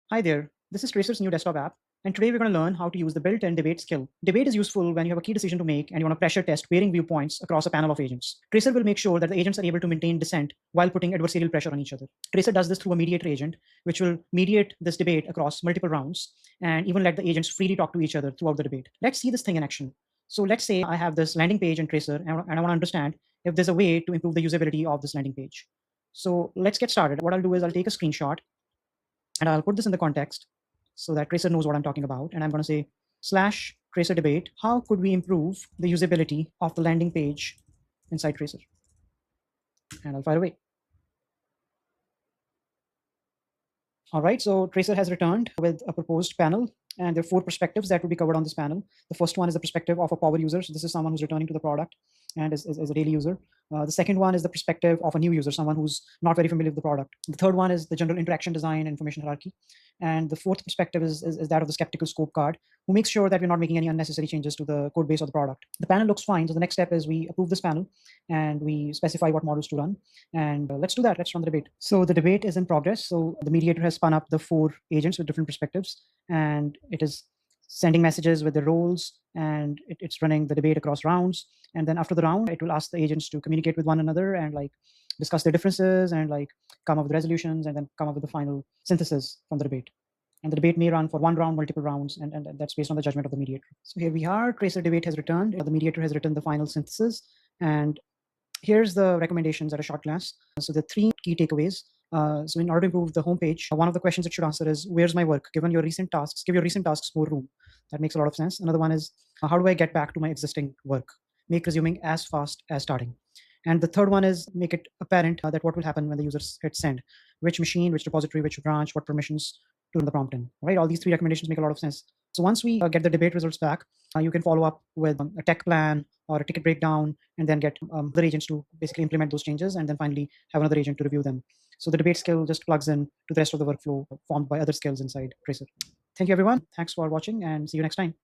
Hi there, this is Traycer's new desktop app, and today we're going to learn how to use the built-in debate skill. Debate is useful when you have a key decision to make and you want to pressure test varying viewpoints across a panel of agents. Tracer will make sure that the agents are able to maintain dissent while putting adversarial pressure on each other. Tracer does this through a mediator agent, which will mediate this debate across multiple rounds and even let the agents freely talk to each other throughout the debate. Let's see this thing in action. So let's say I have this landing page in Tracer and I want to understand if there's a way to improve the usability of this landing page. So let's get started. What I'll do is I'll take a screenshot and I'll put this in the context so that Tracer knows what I'm talking about. And I'm going to say /Traycer debate. How could we improve the usability of the landing page inside Tracer? And I'll fire away. All right, so Tracer has returned with a proposed panel, and there are 4 perspectives that will be covered on this panel. The first one is the perspective of a power user. So this is someone who's returning to the product and is a daily user. The second one is the perspective of a new user, someone who's not very familiar with the product. The third one is the general interaction design and information hierarchy. And the fourth perspective is that of the skeptical scope card, who makes sure that we're not making any unnecessary changes to the code base of the product. The panel looks fine. So the next step is we approve this panel and we specify what models to run. And let's do that. Let's run the debate. So the debate is in progress. So the mediator has spun up the 4 agents with different perspectives, and it is sending messages with the roles, and it's running the debate across rounds. And then after the round, it will ask the agents to communicate with one another and discuss their differences and come up with resolutions and then come up with the final synthesis from the debate. And the debate may run for 1 round, multiple rounds, and that's based on the judgment of the mediator. So here we are, Tracer debate has returned. The mediator has written the final synthesis. And here's the recommendations at a short glance. So the 3 key takeaways. So in order to improve the homepage, one of the questions it should answer is, where's my work? Given your recent tasks, give your recent tasks more room. That makes a lot of sense. Another one is, how do I get back to my existing work? Make resuming as fast as starting. And the third one is, make it apparent that what will happen when the user hits send. Which machine, which repository, which branch, what permissions to run the prompt in. Right? All these 3 recommendations make a lot of sense. So once we get the debate results back, you can follow up with a tech plan or a ticket breakdown, and then get other agents to basically implement those changes, and then finally have another agent to review them. So the debate skill just plugs in to the rest of the workflow formed by other skills inside Tracer. Thank you, everyone. Thanks for watching, and see you next time.